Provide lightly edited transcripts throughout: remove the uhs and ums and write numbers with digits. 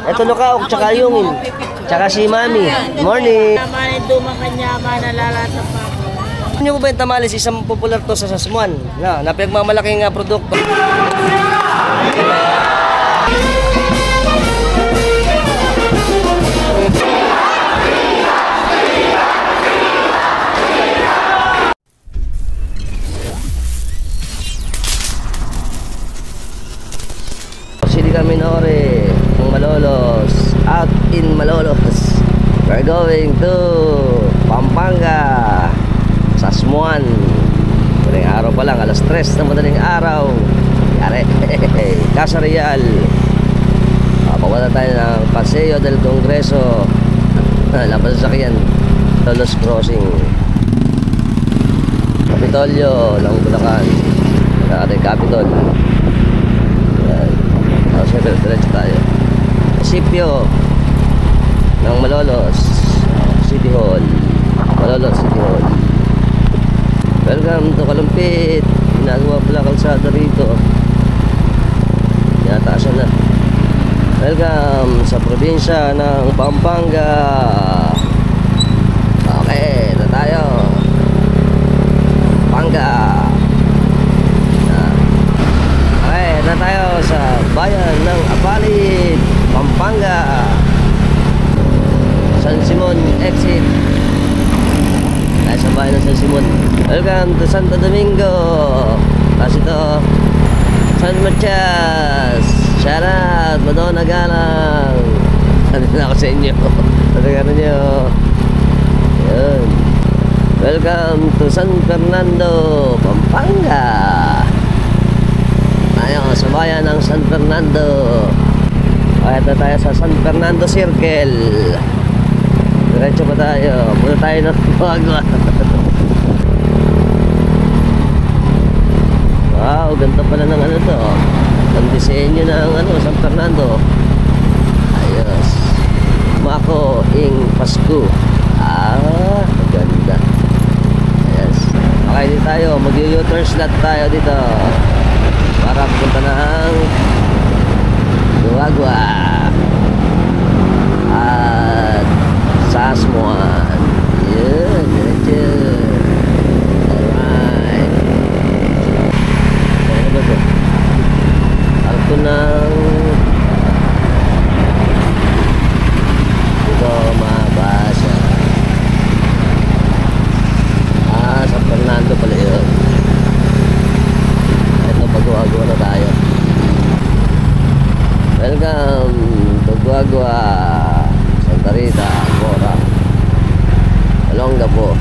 Ito Lukaok, tsaka Yungin. Tsaka si Mami. Morning. Naman dumang kanya ka nalalata pa. Ano mo ba yung tamales? Isang popular to sa Sasmuan. Na pinagmamalaking produkto. Minore ng Malolos, out in Malolos. We're going to Pampanga, Sasmuan. Madaling araw pa lang, alas 3 ng madaling araw. Yari, Casa Real. Papunta tayo ng Paseo del Congreso. Laban sa sakyan, Malolos Crossing, Kapitolyo ng Bulacan. Ang ating Capitol. Siyempre, diretso tayo. Munisipyo ng Malolos City Hall. Malolos City Hall. Welcome to Kalumpit. Ginagawa pala kalsada rito. Tinataasan na. Welcome sa probinsya ng Pampanga. Okay, na tayo. Pampanga. Na tayo sa bayan ng Apalit, Pampanga. San Simon exit. Tayo sa bayan ng San Simon. Welcome to Santo Domingo. Tapos ito San Matias. Shout out Madonna Galang. Nandito na ako sa inyo. Natagaran nyo. Yun. Welcome to San Fernando, Pampanga. Tayo sa bayan ng San Fernando. Kaya tayo sa San Fernando Circle. Diretso pa tayo. Punta tayo ng Tuagwa. Wow, ganda pala ng ano to. Ang disenyo ng San Fernando. Ayos. Mako ing Pasko. Maganda. Yes. Okay, dito tayo. Mag-u-turn slot tayo dito para punta ng Tuagwa at Sasmuan. Yun, diretso. Alright. Ano ba ito? Alto ng ito mabasa. San Fernando pala yun. Tuagwa na tayo. Welcome to Tuagwa, Santa Rita, Cora, Olonga po.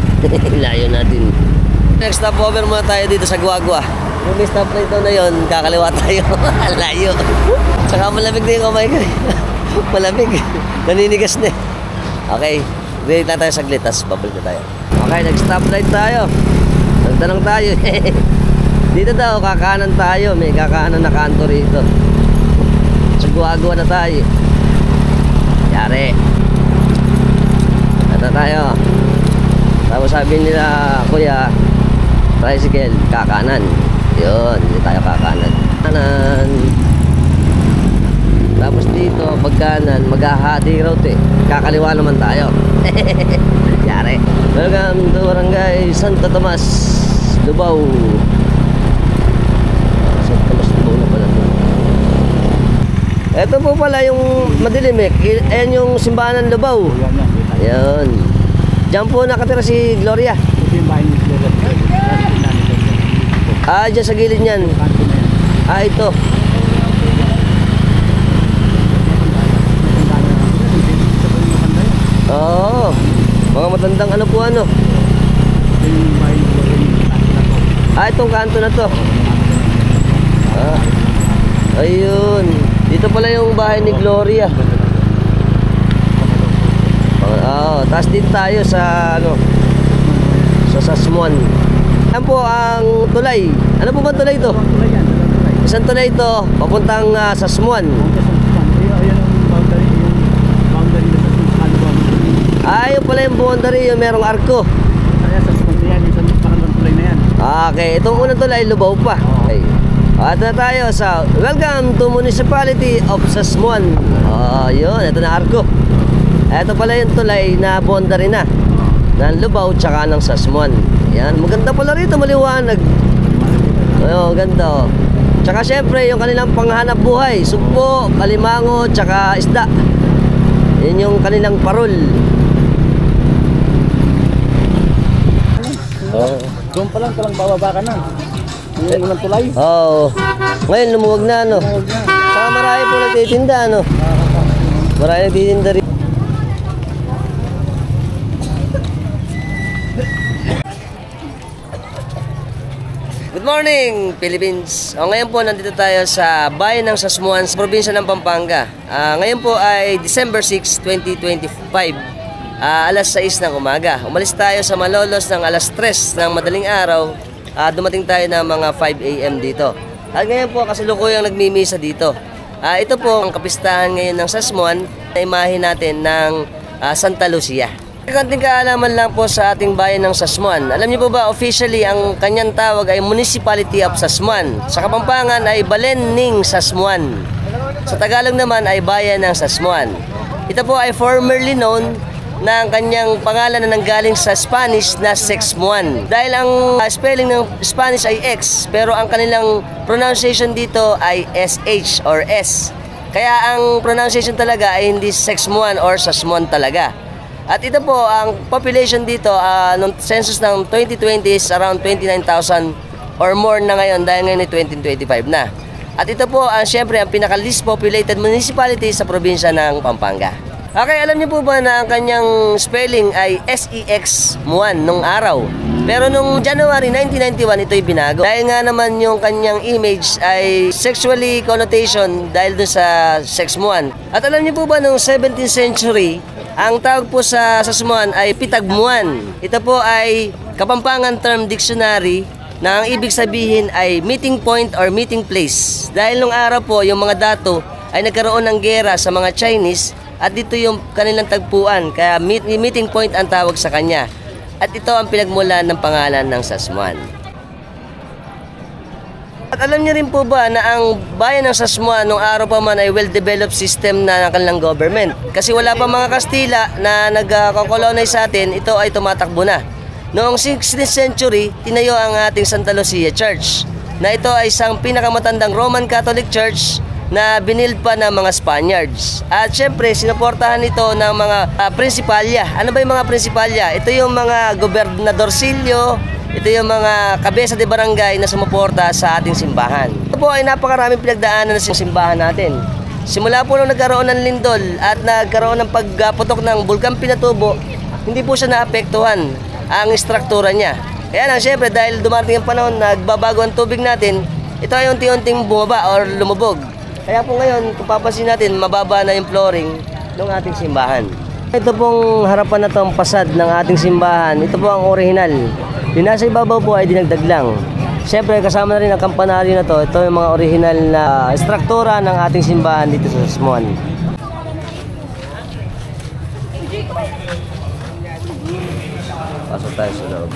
Layo natin. Next stop over muna tayo dito sa Guagua. Yung may stop na ito na yun, kakaliwa tayo. Layo. Saka malamig na yung kamay ko. Malamig. Naninigas na. Okay, wait na tayo saglit, tapos babalik na tayo. Okay, nag-stop light tayo. Nagtanong tayo. Dito daw, kakanan tayo. May kakanan na kanto rito. Sa Guagua na tayo. Yari. Ito tayo. Tapos sabi nila, kuya, tricycle, kakanan. Yun, hindi tayo kakanan. Kanan. Tapos dito, pagkanan, maghahati route eh. Kakaliwa naman tayo. Yari. Welcome to Barangay Santo Tomas, Lubao. Ito po pala yung madilim eh. Ayan yung simbahan ng Lubao. Ayan. Diyan po nakatira si Gloria. Diyan sa gilid niyan. Ito. Oo. Mga matandang ano po ano. Itong kanto na to. Ayun. Dito pala yung bahay ni Gloria. Tapos dito tayo sa sa Sasmuan. Yan po ang tulay. Ano po ba tulay ito? Isang tulay ito, papuntang Sasmuan. Ayun pala yung boundary, yung merong arko. Okay, Okay, itong unang tulay, Lubao pa. Okay. At na tayo sa welcome to Municipality of Sasmuan. Yun, ito na arko. Ito pala yung tulay na boundary na ng Lubao tsaka ng Sasmuan. Yan, maganda pala rito, maliwanag. Ganda oh. Tsaka syempre yung kanilang panghanap buhay, sugpo, kalimango, tsaka isda. Yan yung kanilang parol. Doon pa lang bababa ka na. Yung unang tulay. Oo. Ngayon lumuwag na ano. Saka marami po nagtitinda ano. Marami nagtitinda rin. Good morning, Philippines! Ngayon po nandito tayo sa bayan ng Sasmuan, sa probinsya ng Pampanga. Ngayon po ay December 6, 2025. Alas 6 ng umaga. Umalis tayo sa Malolos ng alas 3 ng madaling araw. Dumating tayo ng mga 5 AM dito. At ngayon po kasalukuyang nagmimisa dito. Ito po ang kapistahan ngayon ng Sasmuan na imahe natin ng Santa Lucia. Konting kaalaman lang po sa ating bayan ng Sasmuan. Alam niyo po ba, officially ang kanyang tawag ay Municipality of Sasmuan. Sa Kapampangan ay Balenning Sasmuan. Sa Tagalog naman ay Bayan ng Sasmuan. Ito po ay formerly known na ang kanyang pangalan na nanggaling sa Spanish na Sexmuan. Dahil ang spelling ng Spanish ay X, pero ang kanilang pronunciation dito ay SH or S. Kaya ang pronunciation talaga ay hindi Sexmuan or Sasmuan talaga. At ito po, ang population dito, nung census ng 2020 is around 29,000 or more na ngayon dahil ngayon ay 2025 na. At ito po, syempre, ang pinaka-least populated municipality sa probinsya ng Pampanga. Okay, alam niyo po ba na ang kanyang spelling ay SEX Muan nung araw? Pero nung January 1991, ito'y binago. Dahil nga naman yung kanyang image ay sexually connotation dahil dun sa sex Muan. At alam niyo po ba nung 17th century, ang tawag po sa Sasmuan ay Pitagmuan. Ito po ay Kapampangan Term Dictionary na ang ibig sabihin ay meeting point or meeting place. Dahil nung araw po, yung mga dato ay nagkaroon ng gera sa mga Chinese at dito yung kanilang tagpuan. Kaya meeting point ang tawag sa kanya. At ito ang pinagmulan ng pangalan ng Sasmuan. At alam niyo rin po ba na ang bayan ng Sasmuan nung araw pa man ay well-developed system na ng kanilang government. Kasi wala pa mga Kastila na nag-colonize sa atin, ito ay tumatakbo na. Noong 16th century, tinayo ang ating Santa Lucia Church, na ito ay isang pinakamatandang Roman Catholic Church na binild pa ng mga Spaniards. At syempre, sinuportahan ito ng mga prinsipalya. Ano ba yung mga prinsipalya? Ito yung mga gobernadorcillo, ito yung mga kabesa de barangay na sumuporta sa ating simbahan. Ito po ay napakaraming pinagdaanan sa simbahan natin. Simula po nung nagkaroon ng lindol at nagkaroon ng pagputok ng Bulkan Pinatubo, hindi po siya naapektuhan ang istruktura niya. Kaya lang, syempre, dahil dumating ang panahon, nagbabago ang tubig natin, ito ay unti-unting bumaba or lumubog. Kaya po ngayon, kung papansin natin, mababa na yung flooring ng ating simbahan. Ito pong harapan na itong pasad ng ating simbahan, ito po ang original. Yung nasa ibabaw po ay dinagdag lang. Siyempre, kasama na rin ang kampanaryo na to. Ito yung mga original na istruktura ng ating simbahan dito sa Sasmuan. Pasok tayo sa loob.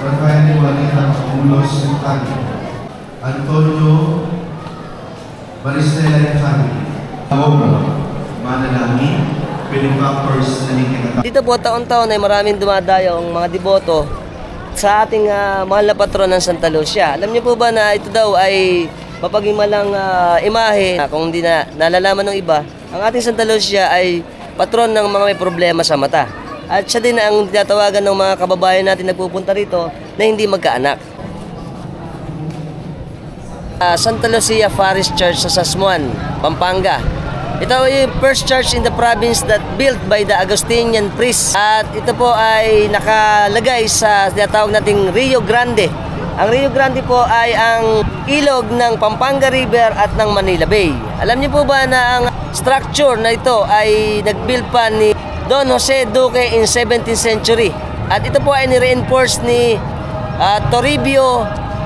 Rafael Juanita Mulos Sentani, Antonio Maricela Infante, manalangin, benefactors na nagkakataon. Dito po taon-taon ay maraming dumadayo ang mga deboto sa ating mahal na patron ng Santa Lucia. Alam niyo po ba na ito daw ay mapaghimalang imahe, kung hindi na nalalaman ng iba, ang ating Santa Lucia ay patron ng mga may problema sa mata. At siya din ang tinatawagan ng mga kababayan natin nagpupunta rito na hindi magkaanak. Santa Lucia Parish Church sa Sasmuan, Pampanga. Ito ay yung first church in the province that built by the Augustinian priests. At ito po ay nakalagay sa tinatawag nating Rio Grande. Ang Rio Grande po ay ang ilog ng Pampanga River at ng Manila Bay. Alam niyo po ba na ang structure na ito ay nag-build pa ni Don Jose Duque in 17th century. At ito po ay ni-reinforce ni Toribio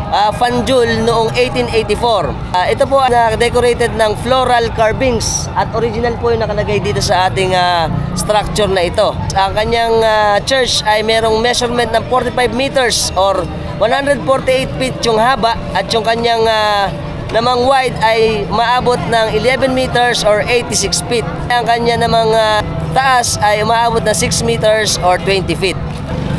Fanjul noong 1884. Ito po ay decorated ng floral carvings at original po yung nakalagay dito sa ating structure na ito. Ang kanyang church ay merong measurement ng 45 meters or 148 feet yung haba at yung kanyang namang wide ay maabot ng 11 meters or 86 feet. Ang kanya namang taas ay umaabot ng 6 meters or 20 feet.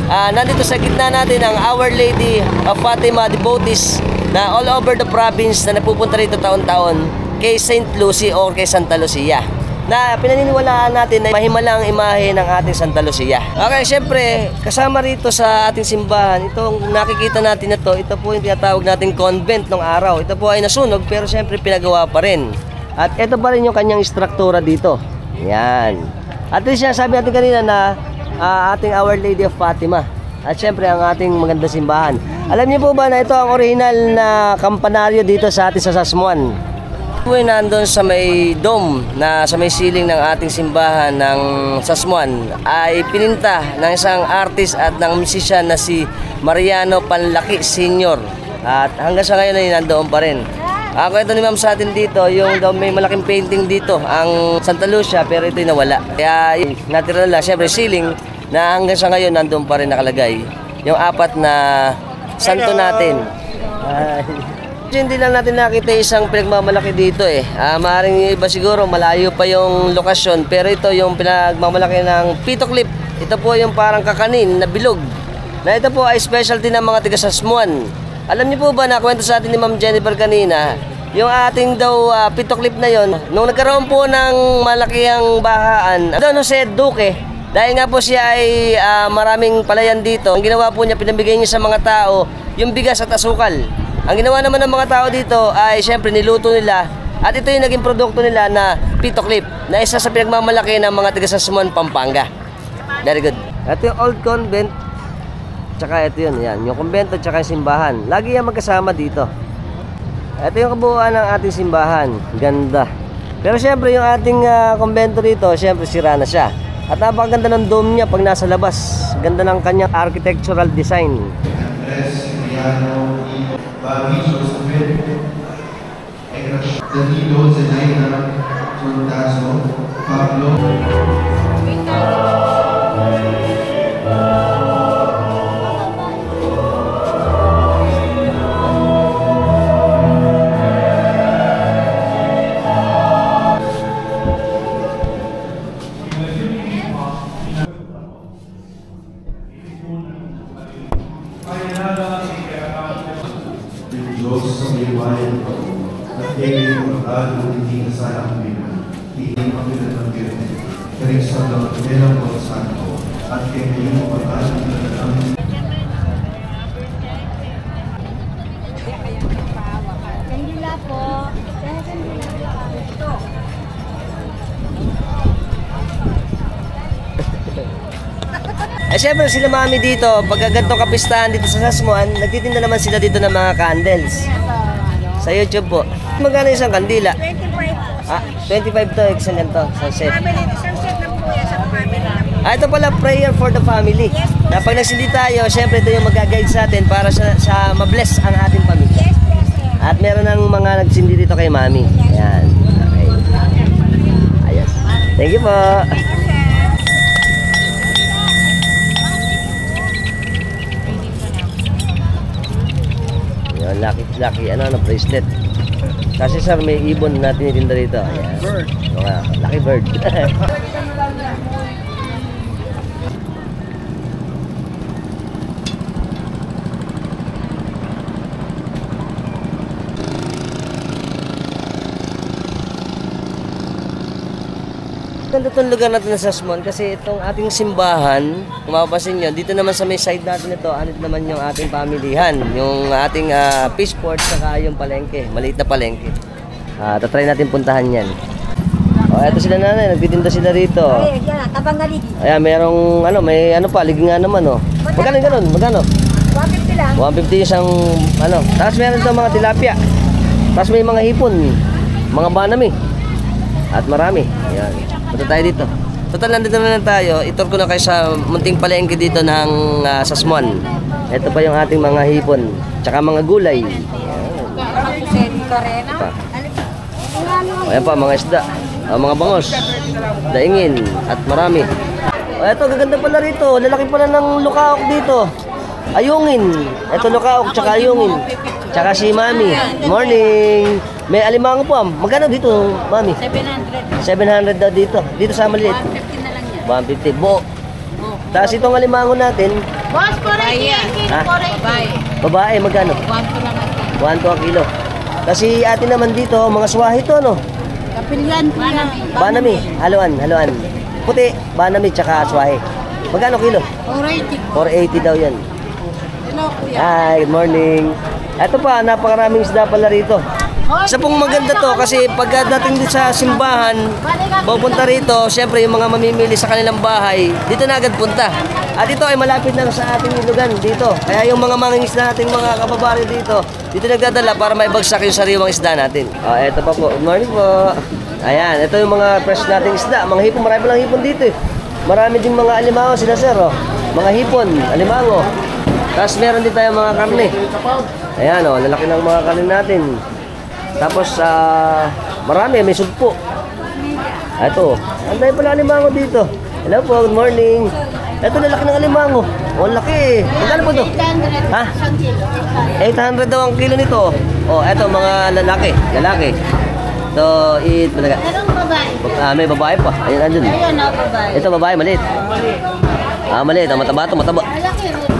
Nandito sa gitna natin ang Our Lady of Fatima devotees na all over the province na napupunta rito taon-taon kay St. Lucy or kay Santa Lucia, na pinaniniwalaan natin na mahimalang imahe ng ating Santa Lucia. Okay, syempre, kasama rito sa ating simbahan, itong nakikita natin na ito po yung tinatawag nating convent ng araw. Ito po ay nasunog pero syempre pinagawa pa rin. At ito pa rin yung kanyang struktura dito. Yan. At ito siya, sabi natin kanina na ating Our Lady of Fatima. At syempre ang ating magandang simbahan. Alam niyo po ba na ito ang original na kampanaryo dito sa ating sa Sasmuan? Ito ay nandun sa may dome na sa may ceiling ng ating simbahan ng Sasmuan ay pininta ng isang artist at ng musician na si Mariano Panlaki Sr. At hanggang sa ngayon ay nandoon pa rin. Ako ito ni ma'am sa atin dito, yung daw may malaking painting dito, ang Santa Lucia, pero ito'y nawala. Kaya natural lang, syempre ceiling, na hanggang sa ngayon nandun pa rin nakalagay yung apat na santo natin. Hindi lang natin nakita isang pinagmamalaki dito eh. Maaaring iba siguro, malayo pa yung lokasyon, pero ito yung pinagmamalaki ng Pito Clip. Ito po yung parang kakanin na bilog. Na ito po ay specialty ng mga tiga Sasmuan. Alam niyo po ba, nakwento sa atin ni Ma'am Jennifer kanina, yung ating daw Pito Clip na yon, nung nagkaroon po ng malakihang bahaan, Don Jose Duque, dahil nga po siya ay maraming palayan dito, ang ginawa po niya, pinabigay niya sa mga tao yung bigas at asukal. Ang ginawa naman ng mga tao dito ay syempre niluto nila, at ito yung naging produkto nila na Pito Clip, na isa sa pinagmamalaki ng mga taga Sasmuan, Pampanga. Very good. Ito yung old convent. Tsaka ito yun, yan, yung kumbento tsaka yung simbahan. Lagi yan magkasama dito. Ito yung kabuuan ng ating simbahan. Ganda. Pero syempre yung ating kumbento dito, syempre sira na siya. At napakaganda ng dome niya pag nasa labas. Ganda ng kanyang architectural design. Andres, Mariano, Bobby, Joseph, Danilo, Zenaida, Jordazo, Pablo. Diyos sa liwayan ko, at kayo yung pag-alo hindi kasalang bilang, hindi mabilang ng bilang, karing sa Lord, bilang ko sa ko, at kayo yung pag-alo ng Kandila po. Siyempre sila mami dito, pagka ganitong kapistahan dito sa Sasmuan, nagtitinda naman sila dito ng mga candles. Sa YouTube po. Magkano isang kandila? 25 po. 25 to, isang ganito, sa set. Family, isang set ng kuya sa family. Ito pala, prayer for the family. Yes, po. Na pag nagsindi tayo, siyempre ito yung mag-guide sa atin para sa ma-bless ang ating pamilya. Yes, po, sir. At meron ng mga nagsindi dito kay mami. Ayan. Okay. Ayos. Thank you po. Yun, lucky, bracelet. Kasi sir, may ibon na tinitinda dito. Ayan. Bird. Lucky bird. maganda itong lugar natin sa Sasmuan kasi itong ating simbahan, kung mapapansin nyo, dito naman sa may side natin ito, anit naman yung ating pamilihan, yung ating fishport saka yung palengke, maliit na palengke. Tatry natin puntahan yan. O, eto sila nanay, nagtitinda sila rito. Ay, yan, tabang galigi. Ayan, merong, may ligi nga naman, oh. Magkano yung ganun? Magkano? 150 lang. 150 isang, Tapos meron ito mga tilapia. Tapos may mga hipon, mga banami. At marami. Ayan. Punta tayo dito. Total, nandito na lang tayo. Itur ko na kayo sa munting palengke dito ng Sasmuan. Ito pa yung ating mga hipon. Tsaka mga gulay. Ayan pa, mga isda. Mga bangos. Daingin. At marami. Ito, gaganda pala rito. Lalaki pala ng lukaok dito. Ayungin. Ito lukaok, tsaka ayungin. Tsaka si Mami. Morning. May alimango po. Magkano dito, Mami? 700. 700 daw dito. Dito sa maliit. 150 na lang yan. 150. Buo. Tapos itong alimango natin. Boss, 480. Ha? 480. Babae, magkano? 1 lang natin. 1 to a kilo. Kasi atin naman dito, mga swahi to, no? Kapilyan. Banami. Haluan. Puti. Banami, tsaka swahi. Magkano kilo? 480. 480 daw yan. Hello, kuya. Hi, good morning. Ito pa, napakaraming isda pala rito. Isa pong maganda to kasi pagdating dito sa simbahan, pupunta rito, siyempre yung mga mamimili sa kanilang bahay, dito na agad punta. At ito ay malapit na sa ating ilugan dito. Kaya yung mga mangingisda nating mga kababayan dito, dito nagdadala para maibagsak yung sariwang isda natin. Ito pa po. Good morning po. Ayan, ito yung mga fresh nating isda. Mga hipon, marami lang hipon dito eh. Marami ding mga alimango sila sir, oh. Mga hipon, alimango. Tapos meron din tayong mga karne. Ayan, lalaki ng mga karne natin. Tapos, marami, may sugpo. Ito, ang dahil pala alimango dito. Hello po, good morning. Ito, lalaki ng alimango. Laki. Magkano po ito? 800. Ha? 800 daw ang kilo nito. Ito, mga lalaki. Ito, eat talaga. Anong babae? May babae pa. Ayun, andun. Ayun, babae. Ito, babae, maliit. Maliit. Mataba ito, mataba. Malaki rin.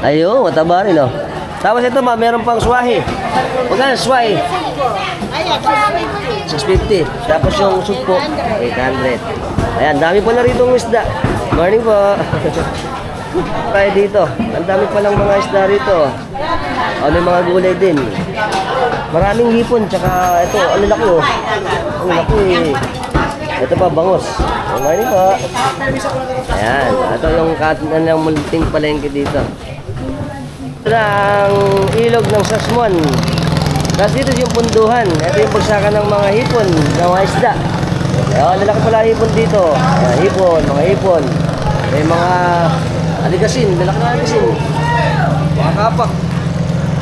Ayun, mataba rin, oh. Tapos ito, meron pang swahi. Magkano swahi? Ayan, 650. Tapos yung sugpo, 800. Ayan, dami pala rito ng isda. Morning po. Tayo dito. Ang dami palang mga isda rito. May mga gulay din. Maraming hipon, tsaka ito, ang laki oh. Ang laki. Ito pa, bangos. Morning po. Ayan, ito yung ng multing palengke dito. Ito na ang ilog ng Sasmuan. Tapos dito yung punduhan. Ito yung bagsakan ng mga hipon, ng mga isda. Lalaki pala hipon dito. Hipon, mga hipon. May mga aligasin, lalaki na aligasin. Mga kapak.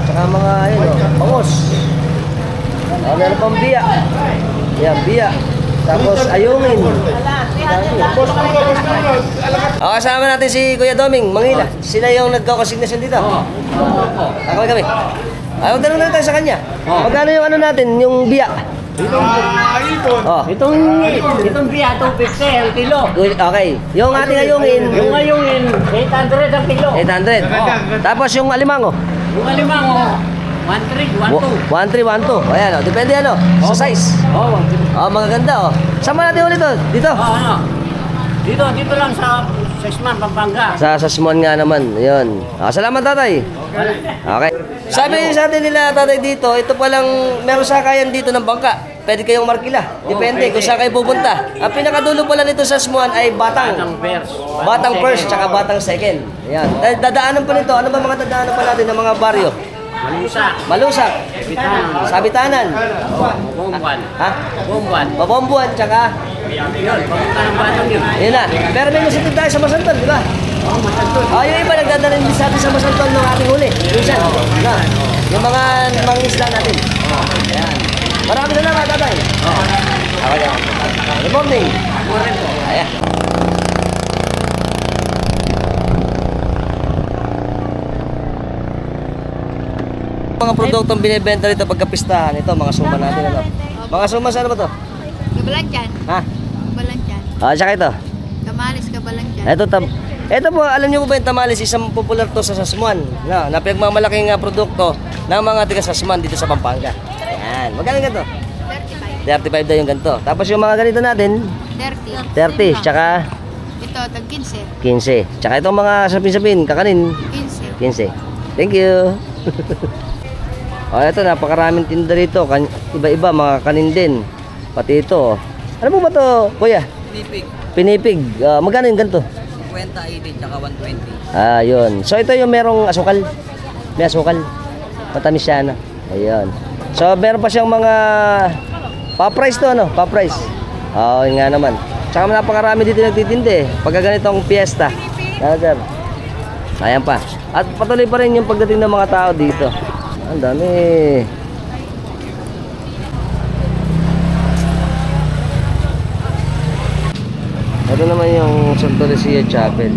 Tsaka mga, bangos. Meron pang biya. Yan, biya. Tapos ayungin. Kasama natin si Kuya Doming, Mangila. Sila yung nagko-consignation dito. Kami. Huwag na tayo sa kanya. Magkano yung natin, yung biya? Itong biya, 250 ang kilo. Okay. Yung ating ayungin. Yung ayungin, 800 ang kilo. 800. Tapos yung alimango. Yung alimango, 1,300, 1,200. 1,312. Ayan, depende sa size. Magaganda Saan ba natin ulit dito? Dito lang sa Sasmuan, Pampanga. Sa Sasmuan nga naman. Ayun. Salamat tatay. Okay. Sabi sa atin nila tatay dito, ito palang meron sakayan dito ng bangka. Pwede kayong markila. Depende kung saan kayo pupunta. Ang pinakadulo pala nito sa Sasmuan ay Batang first, tsaka Batang second. Ayan. Dadaanan pa nito. Ano ba mga dadaanan pa natin ng mga baryo? Malusak. Sabitanan. Bombuan. Ha? Mabombuan, tsaka Yun, papunta ng batang yun. yun na. Pero may nasitid tayo sa Masantol, di ba? Yung iba nagdadala din sa atin sa Masantol ng ating huli. Minsan. Yung mga isla natin. Ayan. Marami na naman, tatay. Okay. Good morning. Ayan. Mga produktong binibenta rito pagkapistahan. Ito, mga suma natin. Mga suma, saan ba to? Kabalanchan. Ha? Kabalanchan. Tsaka ito. Kamalis, kabalanchan. Ito po, alam niyo po ba yung tamales, isang popular to sa Sasmuan. Na pinagmamalaking produkto ng mga taga Sasmuan dito sa Pampanga. Ayan. Magkano nga to? 35 daw yung ganito. Tapos yung mga ganito natin, 30. 30. Tsaka Ito, tag 15. 15. Tsaka itong mga sapin-sapin, kakanin, 15. 15. Thank you. O, ito, napakaraming tinda rito. Iba-iba, mga kanin din. Pati ito. Ano po ba to, kuya? Pinipig. Pinipig. Magkano yung ganito? 50, 80, tsaka 120. Yun. So, ito yung merong asukal. May asukal. Matamis siya, ano? Ayun. So, meron pa siyang mga pa-price to, ano? Pa-price. Oo, yun nga naman. Tsaka napakarami dito nagtitindi eh. Pagka ganitong piyesta. Sir. Ayan pa. At patuloy pa rin yung pagdating ng mga tao dito. Ang dami. Ito naman yung Santa Lucia Chapel.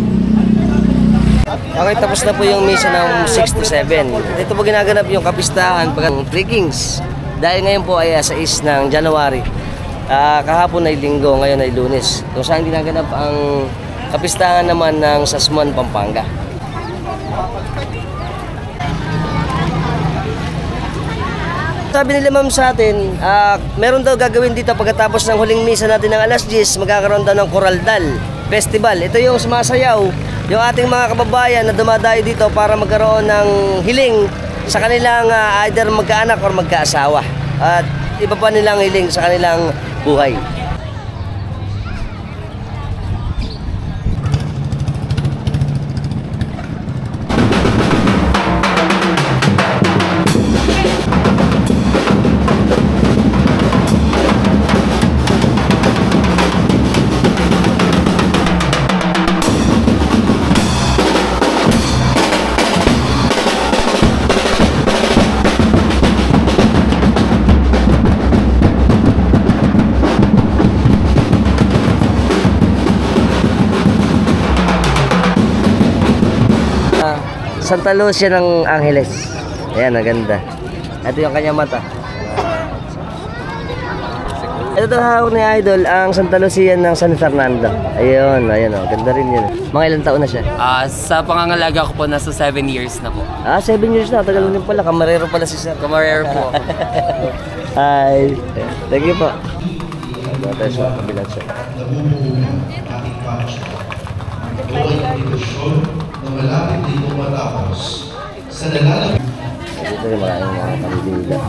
Okay, tapos na po yung misa ng 6 to 7. Dito po ginaganap yung kapistahan pag Three Kings. Dahil ngayon po ay 6 ng January. Kahapon ay Linggo, ngayon ay Lunes. Kung saan ginaganap ang kapistahan naman ng Sasmuan, Pampanga. Sabi nila ma'am sa atin, meron daw gagawin dito pagkatapos ng huling misa natin ng alas 10, magkakaroon daw ng Coraldal Festival. Ito yung sumasayaw, yung ating mga kababayan na dumadayo dito para magkaroon ng hiling sa kanilang either magkaanak or magkaasawa. At iba pa nilang hiling sa kanilang buhay. Santa Lucia ng Angeles. Ayan, maganda. Ito yung kanyang mata. Ito hawak ni Idol, ang Santa Lucia ng San Fernando. Ayun, ayun oh, ganda rin yun. Mga ilang taon na siya? Sa pangangalaga ko po, nasa 7 years na po. 7 years na, tagal din pala. Kamarero pala si Sir. Camarero po ako. Hi. Thank you po. Mga tayo sa kabilang siya. ating pansya. Ito ay indikasyon na malapit dito matapos sa nalalag. Ito yung mga kanilila.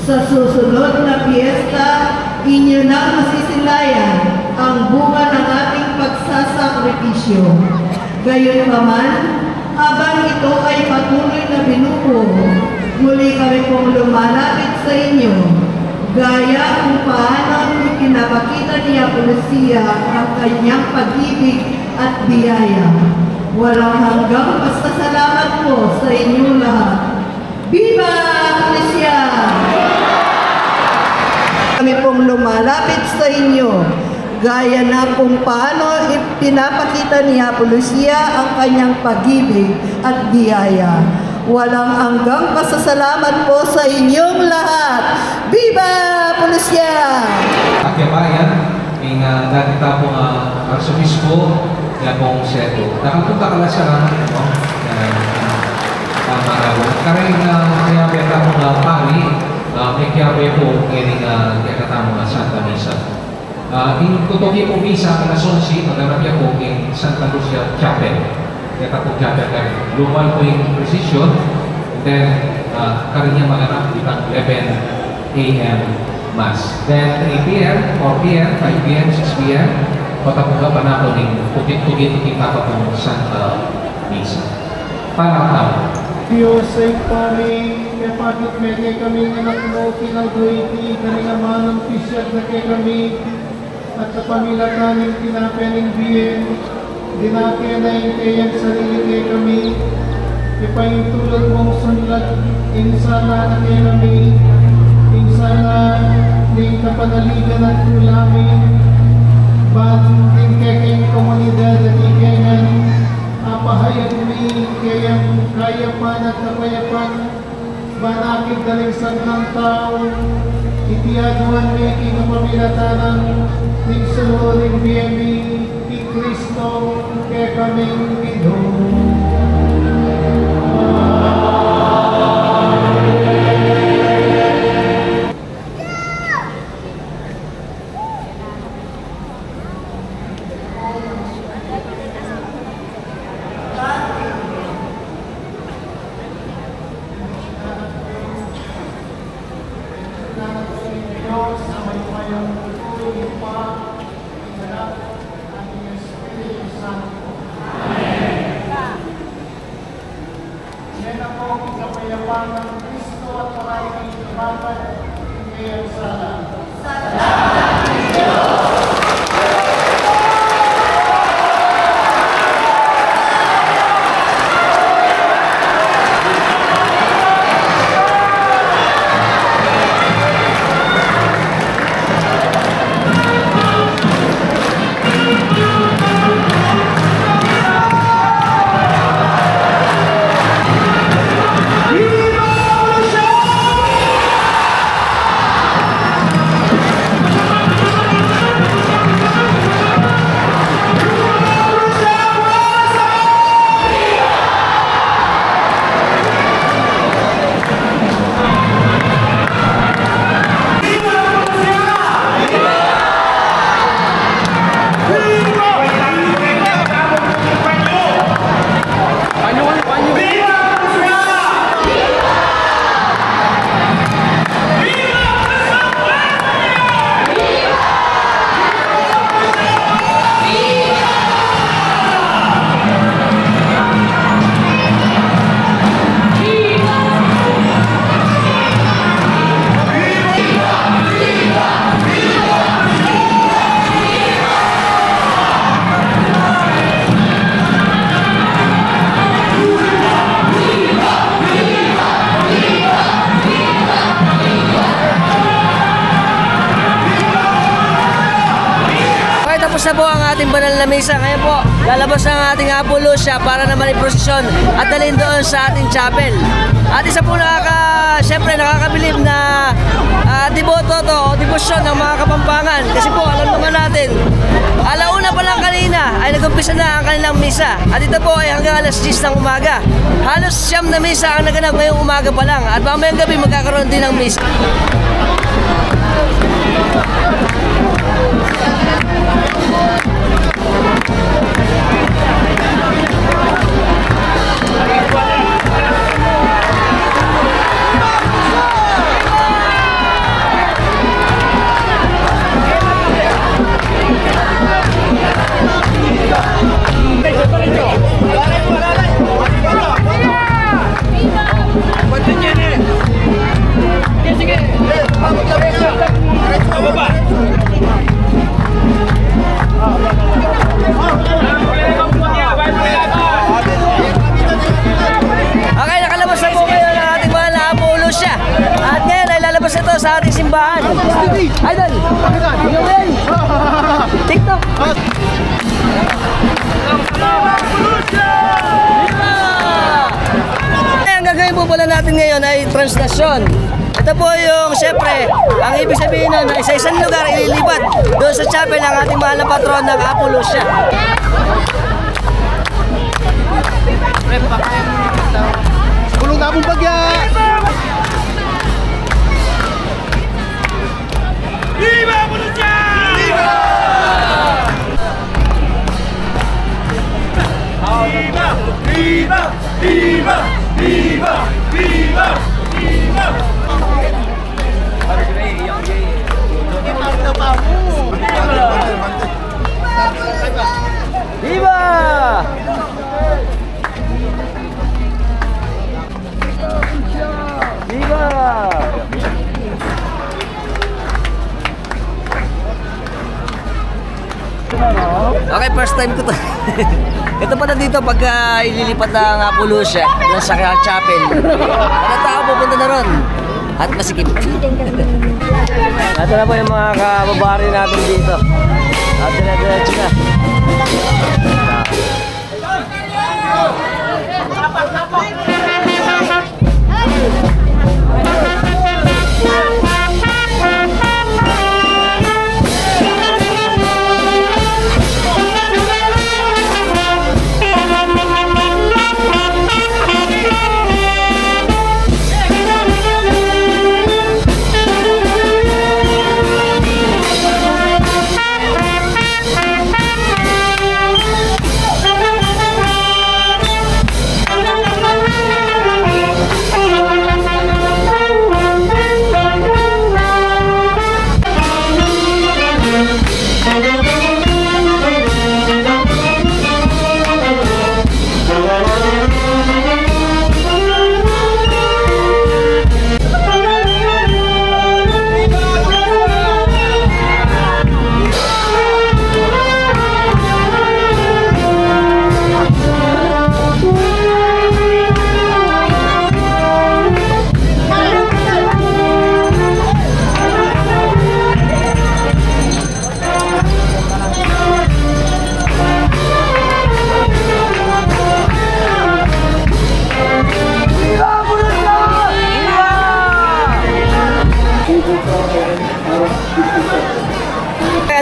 Sa susunod na piyesta, inyo nang masisilayan ang bunga ng ating pagsasakripisyo. Gayunpaman, habang ito ay patuloy na binubuo, muli kami pong lumalapit sa inyo, gaya kung paano ipinapakita ni Apolosia ang kanyang pag-ibig at biyaya. Walang hanggang pasasalamat po sa inyong lahat. Viva Apolosia! Kami pong lumalapit sa inyo, gaya na kung paano ipinapakita ni Apolosia ang kanyang pag-ibig at biyaya. Walang hanggang pasasalamat po sa inyong lahat. Viva Apolosia! Akibayan, yung dati tapong Arsobispo, na pong Seto. Nakapunta ka lang siya lang, Marawan. Karing kaya beta mong pari, may kaya po kaya katamo nga Santa Misa. In tutuki po misa ang nasonsi, maghanap po in Santa Lucia Chapel. Kaya po chapel kayo. Lumal po yung precision, then karing niya maghanap itang 11 a.m. Mass. Then 3 p.m., 4 p.m., 5 p.m., 6 p.m., patapunga pa na po ng pugit-pugit kita pa po Santa Misa. Parang tao. Diyos ay kami, kapagit may kami ng anak mo, kinagawiti, karingaman ng pisyag na kay kami, at sa pamilatan ng tinapening biyen, dinakenay kayang sarili kay kami, ipahintulad mong sunlag, insana na kay kami, insana ng kapanaligan at tulamin, din kayang komunidad at ikayan, apahayag mi kayang kayapan at kapayapan, banakit daling ng tao, itiaduan mi kinapamilatanan, ng sunuring biyemi, ki Kristo, kaya kaming bidong. Tapos na po ang ating banal na misa. Ngayon po, lalabas ang ating Apolosia para naman i-prosesyon at dalhin doon sa ating chapel. At isa po siyempre nakakabilib na deboto to o debosyon ng mga Kapampangan. Kasi po, alam naman natin, alauna pa lang kanina ay nag-umpisa na ang kanilang misa. At ito po ay hanggang alas 10 ng umaga. Halos 9 na misa ang naganap ngayong umaga pa lang. At mamayang gabi magkakaroon din ng misa. simbahan. Idol! Ikaw yan! TikTok! Ang gagawin po pala natin ngayon ay translasyon. Ito po yung, siyempre, ang ibig sabihin nun, sa isang lugar ililipat doon sa chapel ng ating mahal na patron ng Apo Lucia. Kulong na mong bagya! Viva Bulucia! Viva! Viva! Viva! Viva! Viva! Viva! Viva! Viva! Okay, first time ko to. Ito pala dito pagka ililipat ng Apo Lucia doon sa chapel. Mga tao pupunta na ron. At masikip. Ito na po yung mga kababari natin dito. At dire-diretso na.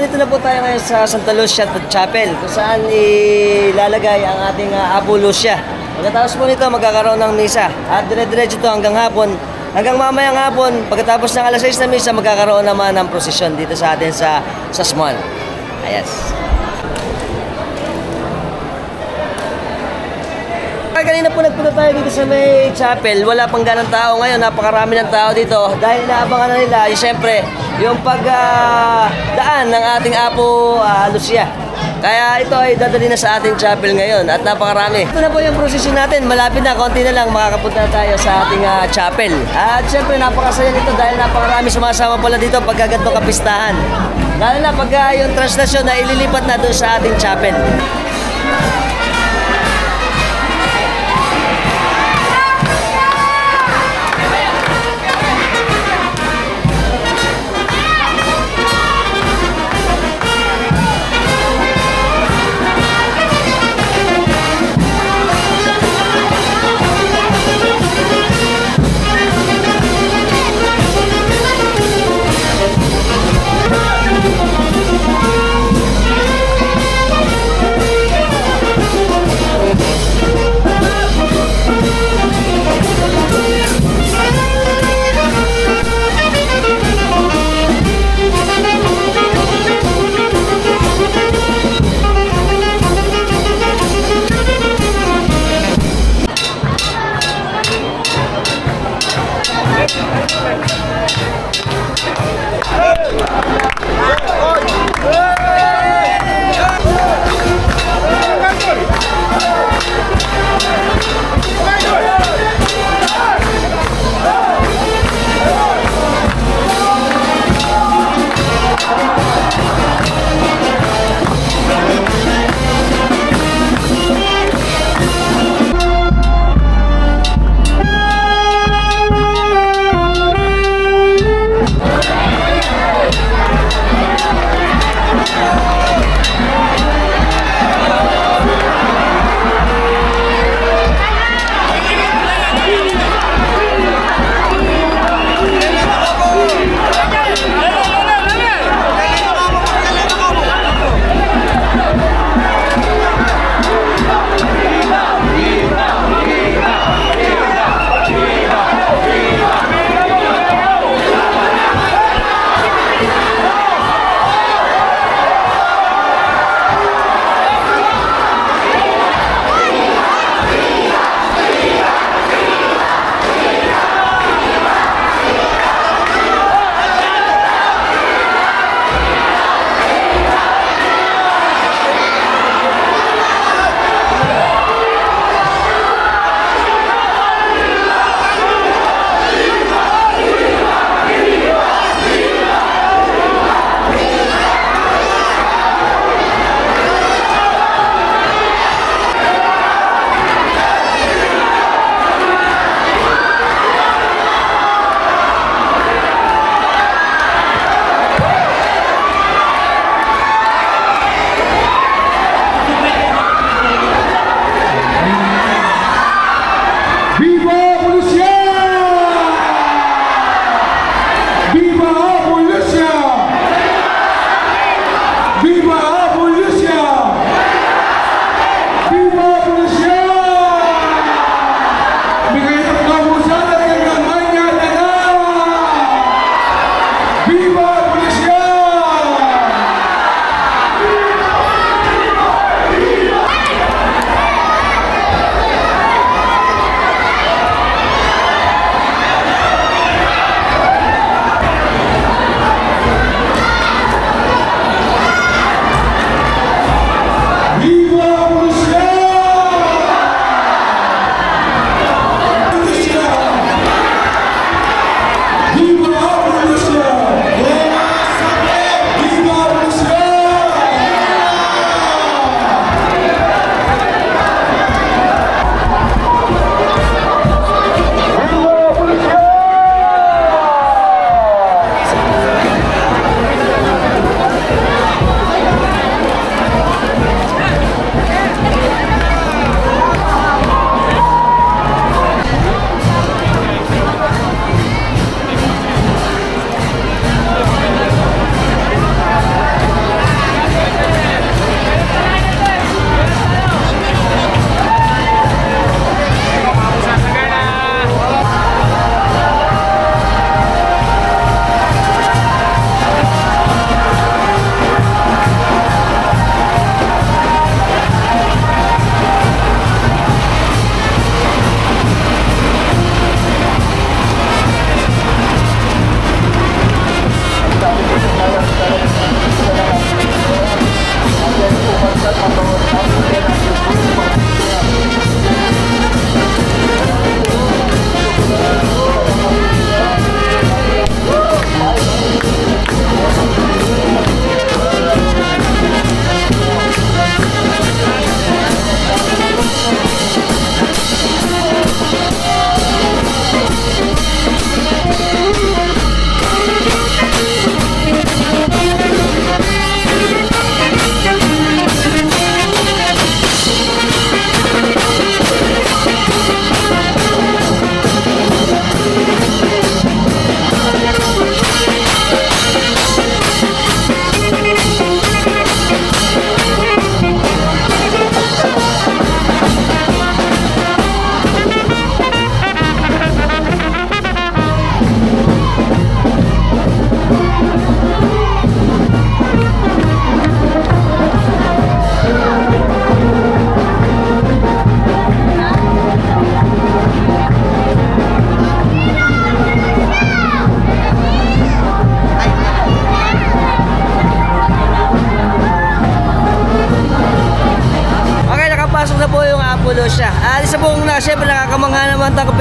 Dito na po tayo ngayon sa Santa Lucia Chapel kung saan ilalagay ang ating Apo Lucia. Pagkatapos po nito magkakaroon ng misa at dire-diretso ito hanggang hapon. Hanggang mamayang hapon, pagkatapos ng alas 6 na misa, magkakaroon naman ng prosesyon dito sa atin sa Small. Ayos. Kanina po nagpunta tayo dito sa may chapel. Wala pang ganang tao ngayon. Napakarami ng tao dito. Dahil inaabangan na nila, siyempre, yung pagdaan ng ating Apo Lucia. Kaya ito ay dadali na sa ating chapel ngayon at napakarami. Ito na po yung prosesyon natin. Malapit na, konti na lang makakapunta tayo sa ating chapel. At siyempre, napakasaya nito dahil napakarami sumasama pala dito pagka ganitong kapistahan. Lalo na pagka yung translasyon na ililipat na doon sa ating chapel.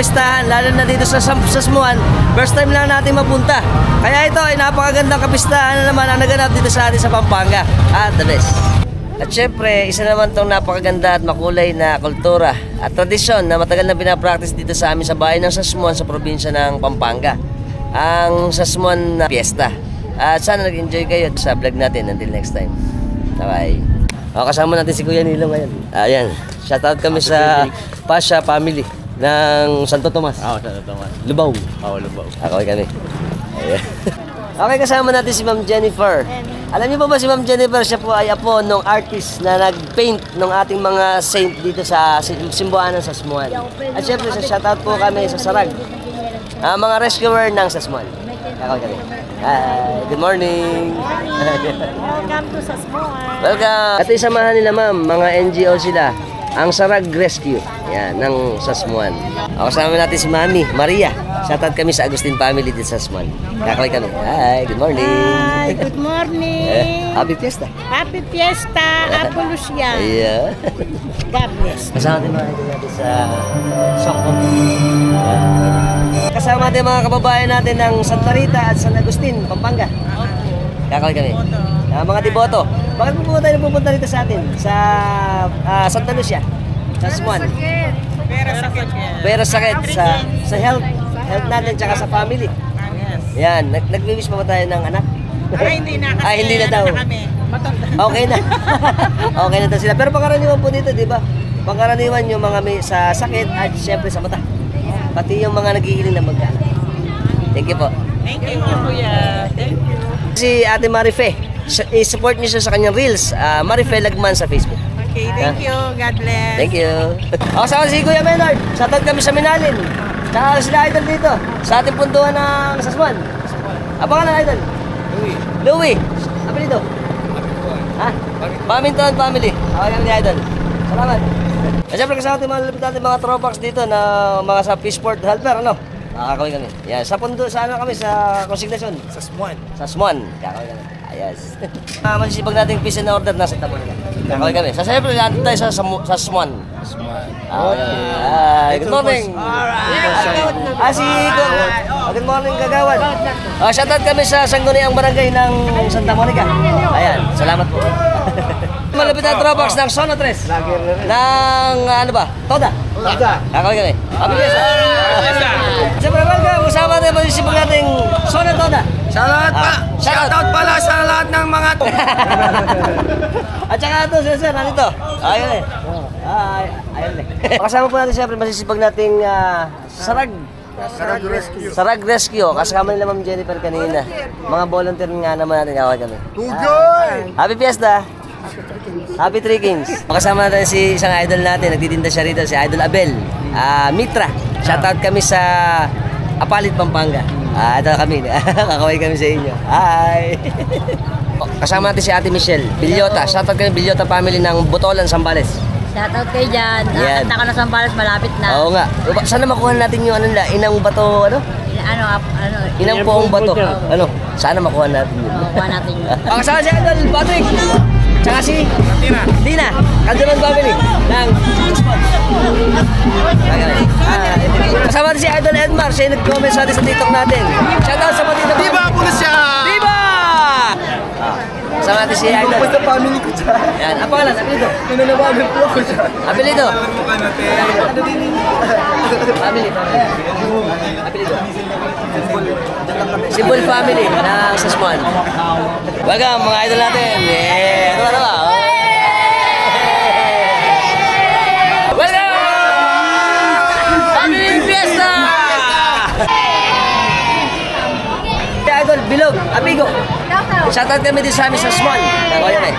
kapistahan, lalo na dito sa Sasmuan. First time lang natin mapunta. Kaya ito ay napakagandang kapistahan na naman ang naganap dito sa atin sa Pampanga. At the best. At syempre, isa naman itong napakaganda at makulay na kultura at tradisyon na matagal na pinapractice dito sa amin sa bahay ng Sasmuan sa probinsya ng Pampanga. Ang Sasmuan na fiesta. At sana nag-enjoy kayo sa vlog natin. Until next time. Bye-bye. O, kasama natin si Kuya Nilo ngayon. Ayan, shoutout kami sa Pasha family ng Santo Tomas. Santo Tomas. Lubao. Lubao. Ako kami. Ayan. Okay, kasama natin si Ma'am Jennifer. Alam niyo ba si Ma'am Jennifer, siya po ay apo nung artist na nag-paint ng ating mga saint dito sa simbahan ng Sasmuan. At syempre, sa shoutout po kami sa Sarag. Mga rescuer ng Sasmuan. Ako kami. Good morning. Welcome to Sasmuan. Welcome. At isamahan nila ma'am, mga NGO sila. Ang Sarag Rescue. Yan, ng Sasmuan. O, kasama natin si Mami, Maria. Shoutout kami sa Agustin family dito sa Sasmuan. Kakaway kami. Hi, good morning. Hi, good morning. Happy Fiesta. Happy Fiesta, Apo Lucia. Yeah. God bless. Kasama natin mga idol natin sa Sokko. Kasama natin mga kababayan natin ng Santa Rita at San Agustin, Pampanga. Kakaway kami. Mga deboto. Bakit po tayo pupunta dito sa atin? Sa Santa Lucia. Sa Sasmuan. Pero sakit sa health natin tsaka sa family. Yan, nag-wish pa ba tayo ng anak? Hindi na kasi. Hindi na daw. Okay na. Okay na daw sila. Pero pangkaraniwan po dito, di ba? Pangkaraniwan yung mga may sa sakit at syempre sa mata. Pati yung mga naghihiling na magkaanak. Thank you po. Thank you, Kuya. Thank you. Si Ate Marife, i-support niyo siya sa kanyang reels. Marife Lagman sa Facebook. Okay, thank you. God bless. Thank you. Ako sa si Kuya Menard. Shoutout kami sa Minalin. Tsaka sila idol dito. Sa ating puntuhan ng Sasmuan. Abangan na idol. Louie. Apelido. Ha? Paminton family. Ako kami ni idol. Salamat. At syempre kasama natin mga lapit natin mga tropax dito na mga sa Fishport helper. Ano? Kakawin kami. Yan. Sa pundo, sa ano kami? Sa consignation. Sasmuan. Sasmuan. Kakawin kami. Ayos. Masisipag natin yung piece na order nasa tabo nila. Kakawin kami. Sa syempre, natin tayo sa Sasmuan. Good morning. Good morning, Kagawad. Shoutout kami sa Sangguniang Barangay ng Santa Monica. Ayan, salamat po. Malapit na tropax ng Zona 3. Ng ano ba? Toda. Kakawin kami. Happy Fiesta. Siyempre, welcome. Kasama natin masisipag natin Zona Toda. Shoutout pala sa lahat ng mga At saka ito, sir, nandito. Ayun eh. Ayun eh. Kasama po natin siyempre masisipag nating Sarag Rescue. Kasama nila Ma'am Jennifer kanina. Mga volunteer nga naman natin kaway kami. Happy Fiesta. Happy Three Kings. Kasama natin si isang idol natin. Nagtitinda siya rito, si Idol Abel Mitra. Shoutout kami sa Apalit, Pampanga. Ito kami. Kakaway kami sa inyo. Hi! Kasama natin si Ate Michelle Bilyota. Shoutout kami Bilyota family ng Botolan, Sambales. Shoutout kayo dyan. Yan. Nakanta ka na sa Sambales, malapit na. Oo nga. Sana makuha natin yung inang bato, Inang poong bato. Sana makuha natin yun. Makuha natin yun. Kasama si Idol Patrick. Tsaka si Dina. Calderon family ng kasama natin si Idol Edmar. Siya yung nag-comment sa atin sa TikTok natin. Shoutout sa Matino. Diba po na siya? Diba! Kasama natin si Idol. Basta family ko dyan. Yan. Ang pangalan? Apelido? Nananawagan po ako dyan. Apelido? Family. Apelido? Simbol family ng Sasmuan. Welcome mga idol natin. Yeah. Ano ba? Welcome! Happy Fiesta! Idol, Bilog, Amigo. Shoutout kami din sa amin sa Sasmuan. Kaya kami.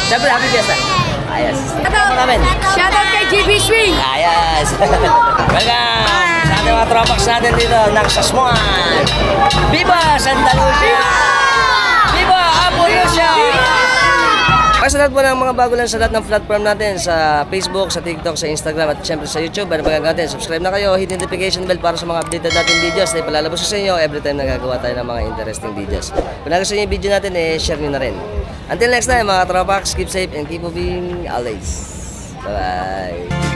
Siyempre, Happy Fiesta. Ayos. Shoutout kay GB Swing. Ayos. Welcome sa ating mga tropax natin dito ng Sasmuan. Viva Santa Lucia! Viva Apo Lucia! Sa lahat po ng mga bago lang sa lahat ng platform natin sa Facebook, sa TikTok, sa Instagram at syempre sa YouTube. Ano pagkagawa natin? Subscribe na kayo, hit notification bell para sa mga updated natin videos na ipalalabas sa inyo every time nagagawa tayo ng mga interesting videos. Kung nagustuhan niyo yung video natin, share nyo na rin. Until next time mga tropax, keep safe and keep moving always. Bye-bye!